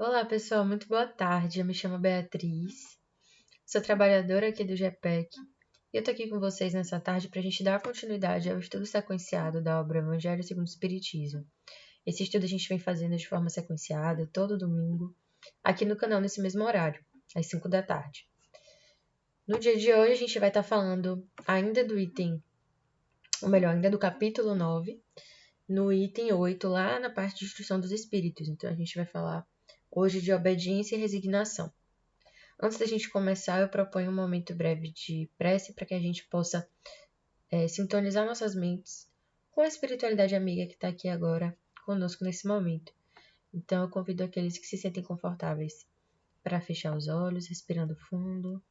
Olá, pessoal, muito boa tarde. Eu me chamo Beatriz, sou trabalhadora aqui do GPEC e eu tô aqui com vocês nessa tarde para a gente dar continuidade ao estudo sequenciado da obra Evangelho segundo o Espiritismo. Esse estudo a gente vem fazendo de forma sequenciada todo domingo, aqui no canal nesse mesmo horário, às 5 da tarde. No dia de hoje a gente vai estar falando ainda do item, ou melhor, ainda do capítulo 9, no item 8, lá na parte de instrução dos espíritos. Então a gente vai falar hoje de obediência e resignação. Antes da gente começar, eu proponho um momento breve de prece para que a gente possa sintonizar nossas mentes com a espiritualidade amiga que está aqui agora conosco nesse momento. Então, eu convido aqueles que se sentem confortáveis para fechar os olhos, respirando fundo,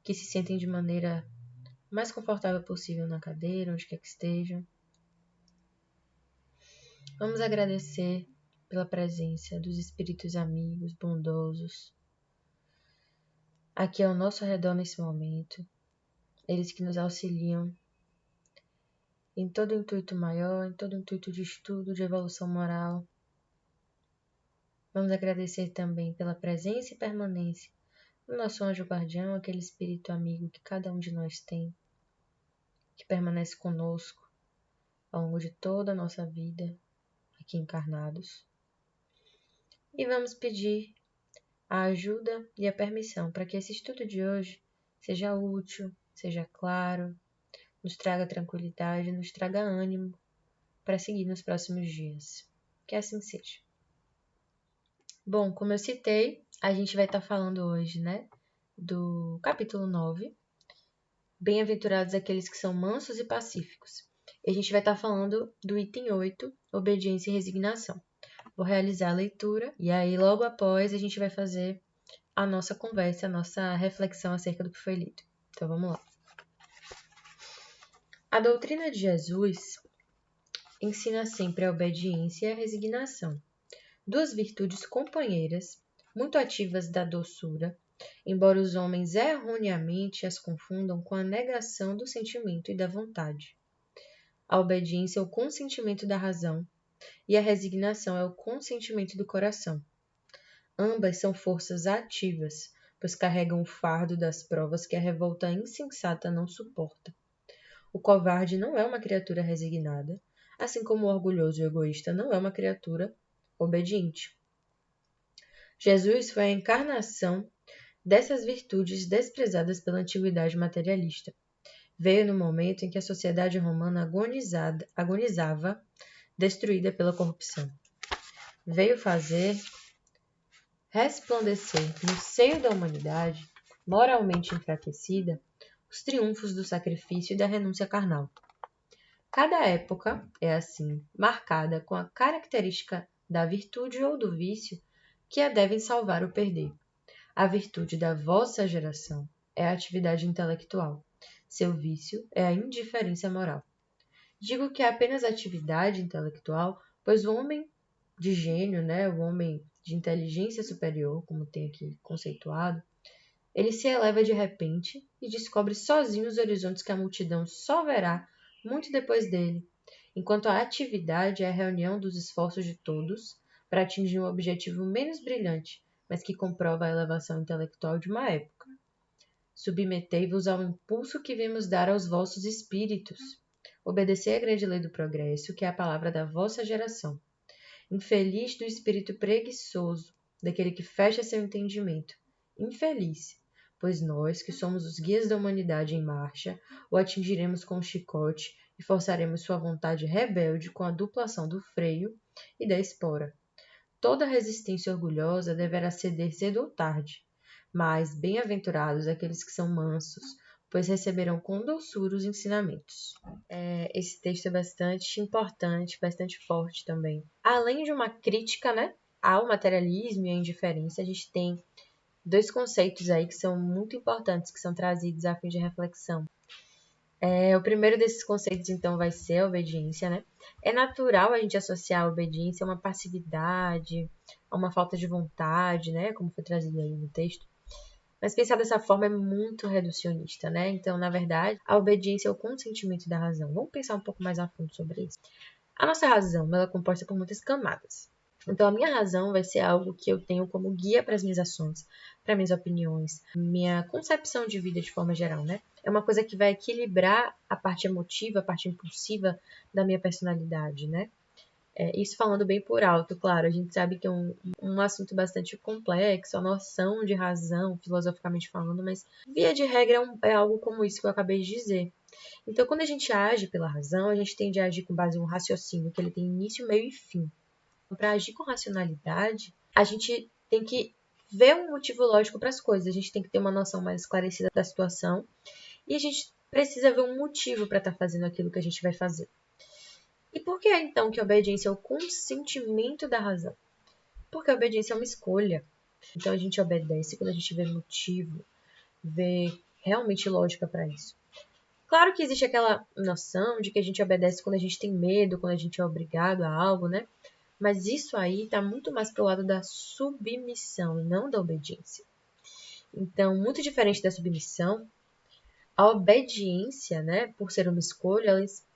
que se sentem de maneira mais confortável possível na cadeira, onde quer que estejam. Vamos agradecer pela presença dos espíritos amigos, bondosos, aqui ao nosso redor nesse momento. Eles que nos auxiliam em todo o intuito maior, em todo o intuito de estudo, de evolução moral. Vamos agradecer também pela presença e permanência do nosso anjo guardião, aquele espírito amigo que cada um de nós tem, que permanece conosco ao longo de toda a nossa vida, aqui encarnados. E vamos pedir a ajuda e a permissão para que esse estudo de hoje seja útil, seja claro, nos traga tranquilidade, nos traga ânimo para seguir nos próximos dias. Que assim seja. Bom, como eu citei, a gente vai estar falando hoje, do capítulo 9, Bem-aventurados aqueles que são mansos e pacíficos. E a gente vai estar falando do item 8, Obediência e Resignação. Vou realizar a leitura e aí logo após a gente vai fazer a nossa conversa, a nossa reflexão acerca do que foi lido. Então vamos lá. A doutrina de Jesus ensina sempre a obediência e a resignação, duas virtudes companheiras, muito ativas da doçura, embora os homens erroneamente as confundam com a negação do sentimento e da vontade. A obediência é o consentimento da razão e a resignação é o consentimento do coração. Ambas são forças ativas, pois carregam o fardo das provas que a revolta insensata não suporta. O covarde não é uma criatura resignada, assim como o orgulhoso e egoísta não é uma criatura obediente. Jesus foi a encarnação dessas virtudes desprezadas pela antiguidade materialista. Veio no momento em que a sociedade romana agonizava, destruída pela corrupção. Veio fazer resplandecer no seio da humanidade, moralmente enfraquecida, os triunfos do sacrifício e da renúncia carnal. Cada época é, assim, marcada com a característica da virtude ou do vício que a devem salvar ou perder. A virtude da vossa geração é a atividade intelectual. Seu vício é a indiferença moral. Digo que é apenas atividade intelectual, pois o homem de gênio, o homem de inteligência superior, como tem aqui conceituado, ele se eleva de repente e descobre sozinho os horizontes que a multidão só verá muito depois dele, enquanto a atividade é a reunião dos esforços de todos para atingir um objetivo menos brilhante, mas que comprova a elevação intelectual de uma época. Submetei-vos ao impulso que vimos dar aos vossos espíritos. Obedecei à grande lei do progresso, que é a palavra da vossa geração. Infeliz do espírito preguiçoso, daquele que fecha seu entendimento. Infeliz, pois nós, que somos os guias da humanidade em marcha, o atingiremos com o chicote e forçaremos sua vontade rebelde com a duplação do freio e da espora. Toda resistência orgulhosa deverá ceder cedo ou tarde, mas bem-aventurados aqueles que são mansos, pois receberão com doçura os ensinamentos. Esse texto é bastante importante, bastante forte também. Além de uma crítica, ao materialismo e à indiferença, a gente tem dois conceitos aí que são muito importantes, que são trazidos a fim de reflexão. O primeiro desses conceitos, então, vai ser a obediência, É natural a gente associar a obediência a uma passividade, a uma falta de vontade, como foi trazido aí no texto. Mas pensar dessa forma é muito reducionista, Então, na verdade, a obediência é o consentimento da razão. Vamos pensar um pouco mais a fundo sobre isso. A nossa razão, ela é composta por muitas camadas. Então, a minha razão vai ser algo que eu tenho como guia para as minhas ações, para minhas opiniões, minha concepção de vida de forma geral, né? É uma coisa que vai equilibrar a parte emotiva, a parte impulsiva da minha personalidade, né? Isso falando bem por alto, claro. A gente sabe que é um assunto bastante complexo, a noção de razão, filosoficamente falando, mas via de regra é algo como isso que eu acabei de dizer. Então, quando a gente age pela razão, a gente tende a agir com base em um raciocínio que ele tem início, meio e fim. Para agir com racionalidade, a gente tem que ver um motivo lógico para as coisas, a gente tem que ter uma noção mais esclarecida da situação e a gente precisa ver um motivo para estar fazendo aquilo que a gente vai fazer. E por que então que a obediência é o consentimento da razão? Porque a obediência é uma escolha. Então a gente obedece quando a gente vê motivo, vê realmente lógica para isso. Claro que existe aquela noção de que a gente obedece quando a gente tem medo, quando a gente é obrigado a algo, né? Mas isso aí está muito mais pro lado da submissão, não da obediência. Então, muito diferente da submissão, a obediência, né, por ser uma escolha,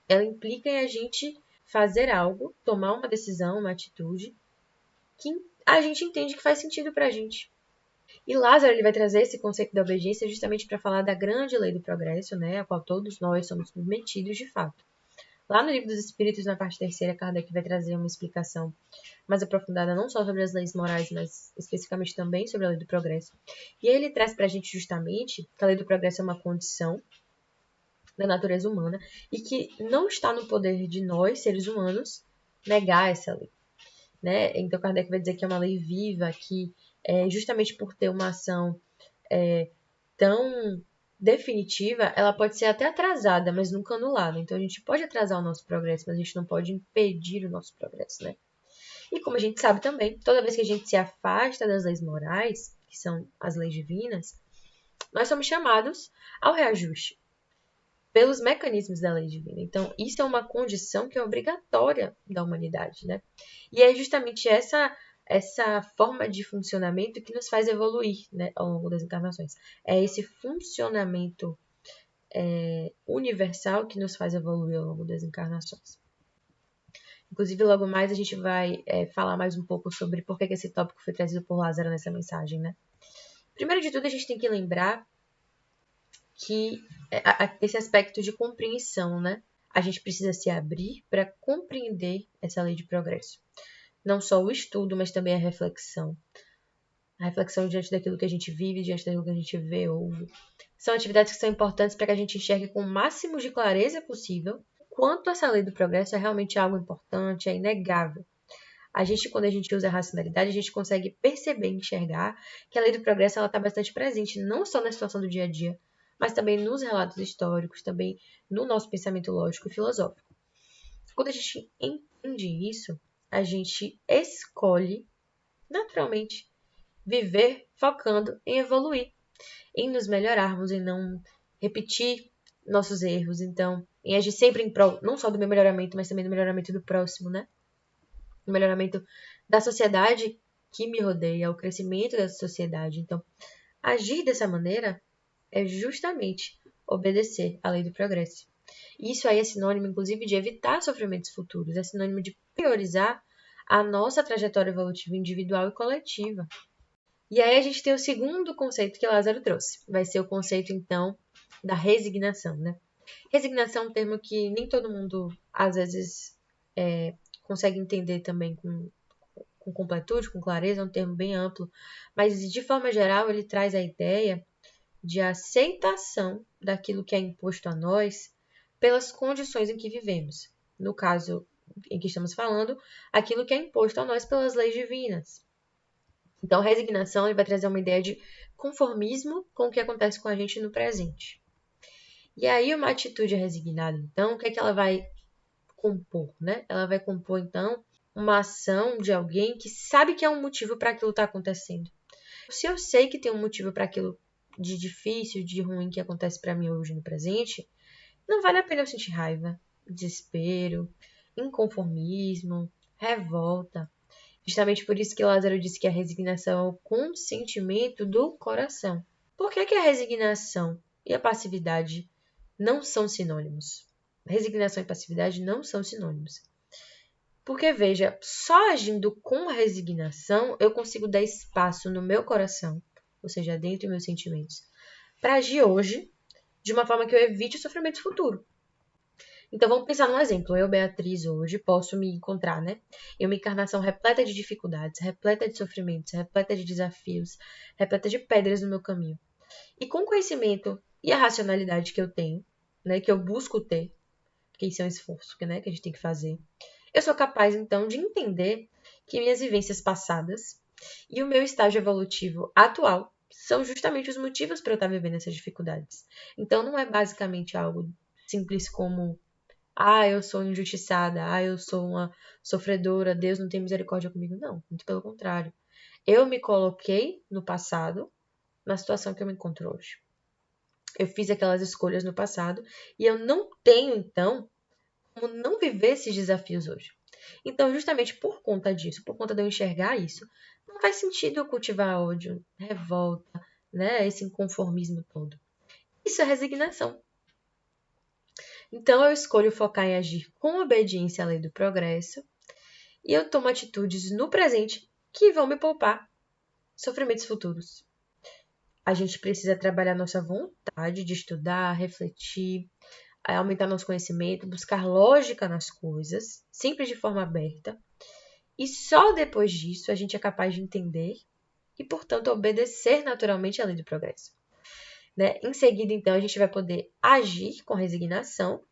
ela implica em a gente fazer algo, tomar uma decisão, uma atitude, que a gente entende que faz sentido para a gente. E Lázaro ele vai trazer esse conceito da obediência justamente para falar da grande lei do progresso, né, a qual todos nós somos submetidos de fato. Lá no Livro dos Espíritos, na parte terceira, Kardec vai trazer uma explicação mais aprofundada não só sobre as leis morais, mas especificamente também sobre a lei do progresso. E aí ele traz para a gente justamente que a lei do progresso é uma condição da natureza humana e que não está no poder de nós, seres humanos, negar essa lei. Né? Então Kardec vai dizer que é uma lei viva, que justamente por ter uma ação tão definitiva, ela pode ser até atrasada, mas nunca anulada. Então a gente pode atrasar o nosso progresso, mas a gente não pode impedir o nosso progresso, né? E como a gente sabe também, toda vez que a gente se afasta das leis morais, que são as leis divinas, nós somos chamados ao reajuste pelos mecanismos da lei divina. Então, isso é uma condição que é obrigatória da humanidade, né? E é justamente essa forma de funcionamento que nos faz evoluir, né, ao longo das encarnações. É esse funcionamento universal que nos faz evoluir ao longo das encarnações. Inclusive, logo mais a gente vai falar mais um pouco sobre por que esse tópico foi trazido por Lázaro nessa mensagem, né? Primeiro de tudo, a gente tem que lembrar que esse aspecto de compreensão, né? A gente precisa se abrir para compreender essa lei de progresso. Não só o estudo, mas também a reflexão. A reflexão diante daquilo que a gente vive, diante daquilo que a gente vê, ouve. São atividades que são importantes para que a gente enxergue com o máximo de clareza possível quanto essa lei do progresso é realmente algo importante, é inegável. Quando a gente usa a racionalidade, a gente consegue perceber e enxergar que a lei do progresso está bastante presente, não só na situação do dia a dia, mas também nos relatos históricos, também no nosso pensamento lógico e filosófico. Quando a gente entende isso, a gente escolhe, naturalmente, viver focando em evoluir, em nos melhorarmos, em não repetir nossos erros, então, em agir sempre em prol, não só do meu melhoramento, mas também do melhoramento do próximo, né? O melhoramento da sociedade que me rodeia, o crescimento dessa sociedade. Então, agir dessa maneira é justamente obedecer à lei do progresso. Isso aí é sinônimo, inclusive, de evitar sofrimentos futuros, é sinônimo de priorizar a nossa trajetória evolutiva individual e coletiva. E aí a gente tem o segundo conceito que Lázaro trouxe. Vai ser o conceito, então, da resignação, né? Resignação é um termo que nem todo mundo, às vezes, consegue entender também com completude, com clareza, é um termo bem amplo. Mas, de forma geral, ele traz a ideia de aceitação daquilo que é imposto a nós pelas condições em que vivemos. No caso em que estamos falando, aquilo que é imposto a nós pelas leis divinas. Então, a resignação ele vai trazer uma ideia de conformismo com o que acontece com a gente no presente. E aí, uma atitude resignada, então, o que é que ela vai compor, né? Ela vai compor, então, uma ação de alguém que sabe que é um motivo para aquilo estar acontecendo. Se eu sei que tem um motivo para aquilo de difícil, de ruim que acontece para mim hoje no presente, não vale a pena eu sentir raiva, desespero, inconformismo, revolta. Justamente por isso que Lázaro disse que a resignação é o consentimento do coração. Por que a resignação e a passividade não são sinônimos? Resignação e passividade não são sinônimos. Porque, veja, só agindo com resignação eu consigo dar espaço no meu coração, ou seja, dentro dos meus sentimentos, para agir hoje de uma forma que eu evite o sofrimento futuro. Então, vamos pensar num exemplo. Eu, Beatriz, hoje posso me encontrar, né? Em uma encarnação repleta de dificuldades, repleta de sofrimentos, repleta de desafios, repleta de pedras no meu caminho. E com o conhecimento e a racionalidade que eu tenho, né? Que eu busco ter, porque isso é um esforço, né? Que a gente tem que fazer. Eu sou capaz, então, de entender que minhas vivências passadas e o meu estágio evolutivo atual são justamente os motivos para eu estar vivendo essas dificuldades. Então, não é basicamente algo simples como eu sou injustiçada, eu sou uma sofredora, Deus não tem misericórdia comigo. Não, muito pelo contrário. Eu me coloquei no passado, na situação que eu me encontro hoje. Eu fiz aquelas escolhas no passado e eu não tenho, então, como não viver esses desafios hoje. Então, justamente por conta disso, por conta de eu enxergar isso, não faz sentido eu cultivar ódio, revolta, né, esse inconformismo todo. Isso é resignação. Então, eu escolho focar em agir com obediência à lei do progresso e eu tomo atitudes no presente que vão me poupar sofrimentos futuros. A gente precisa trabalhar nossa vontade de estudar, refletir, aumentar nosso conhecimento, buscar lógica nas coisas, sempre de forma aberta. E só depois disso a gente é capaz de entender e, portanto, obedecer naturalmente à lei do progresso. Né? Em seguida, então, a gente vai poder agir com resignação,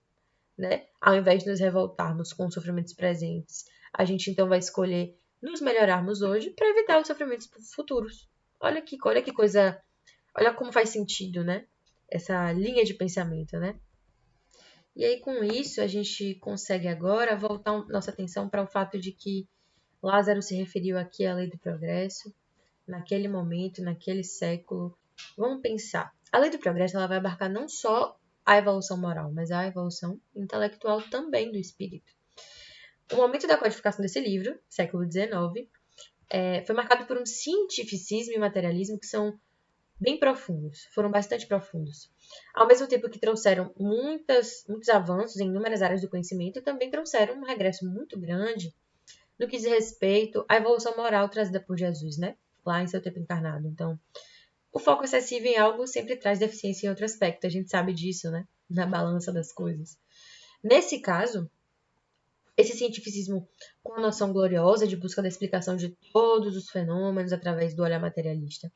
né? Ao invés de nos revoltarmos com os sofrimentos presentes, a gente então vai escolher nos melhorarmos hoje para evitar os sofrimentos futuros. Olha que coisa, olha como faz sentido, né? Essa linha de pensamento, né? E aí, com isso, a gente consegue agora voltar nossa atenção para o fato de que Lázaro se referiu aqui à lei do progresso, naquele momento, naquele século. Vamos pensar. A lei do progresso ela vai abarcar não só a evolução moral, mas a evolução intelectual também do espírito. O momento da codificação desse livro, século XIX, foi marcado por um cientificismo e materialismo que são bem profundos, foram bastante profundos. Ao mesmo tempo que trouxeram muitos avanços em inúmeras áreas do conhecimento, também trouxeram um regresso muito grande no que diz respeito à evolução moral trazida por Jesus, né? Lá em seu tempo encarnado. Então, o foco excessivo em algo sempre traz deficiência em outro aspecto. A gente sabe disso, né? Na balança das coisas. Nesse caso, esse cientificismo com a noção gloriosa de busca da explicação de todos os fenômenos através do olhar materialista,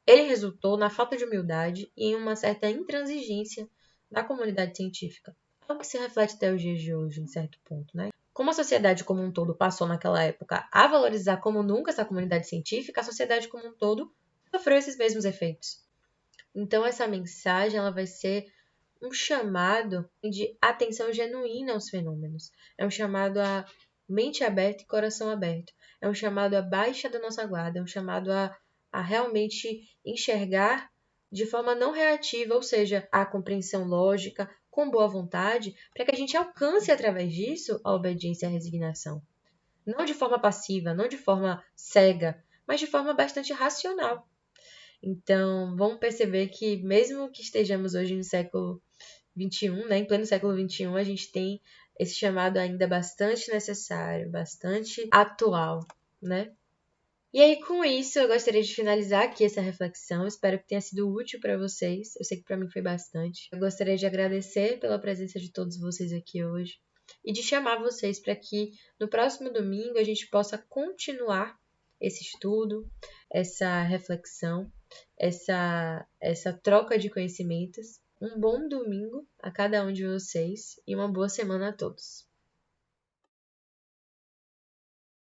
ele resultou na falta de humildade e em uma certa intransigência da comunidade científica. Algo que se reflete até os dias de hoje, em certo ponto, né? Como a sociedade como um todo passou naquela época a valorizar como nunca essa comunidade científica, a sociedade como um todo sofreu esses mesmos efeitos. Então, essa mensagem ela vai ser um chamado de atenção genuína aos fenômenos. É um chamado a mente aberta e coração aberto. É um chamado a baixa da nossa guarda. É um chamado a realmente enxergar de forma não reativa, ou seja, a compreensão lógica, com boa vontade, para que a gente alcance através disso a obediência e a resignação. Não de forma passiva, não de forma cega, mas de forma bastante racional. Então, vamos perceber que mesmo que estejamos hoje no século XXI, né, em pleno século XXI, a gente tem esse chamado ainda bastante necessário, bastante atual, né? E aí, com isso, eu gostaria de finalizar aqui essa reflexão. Espero que tenha sido útil para vocês. Eu sei que para mim foi bastante. Eu gostaria de agradecer pela presença de todos vocês aqui hoje e de chamar vocês para que no próximo domingo a gente possa continuar esse estudo, essa reflexão, essa troca de conhecimentos. Um bom domingo a cada um de vocês e uma boa semana a todos.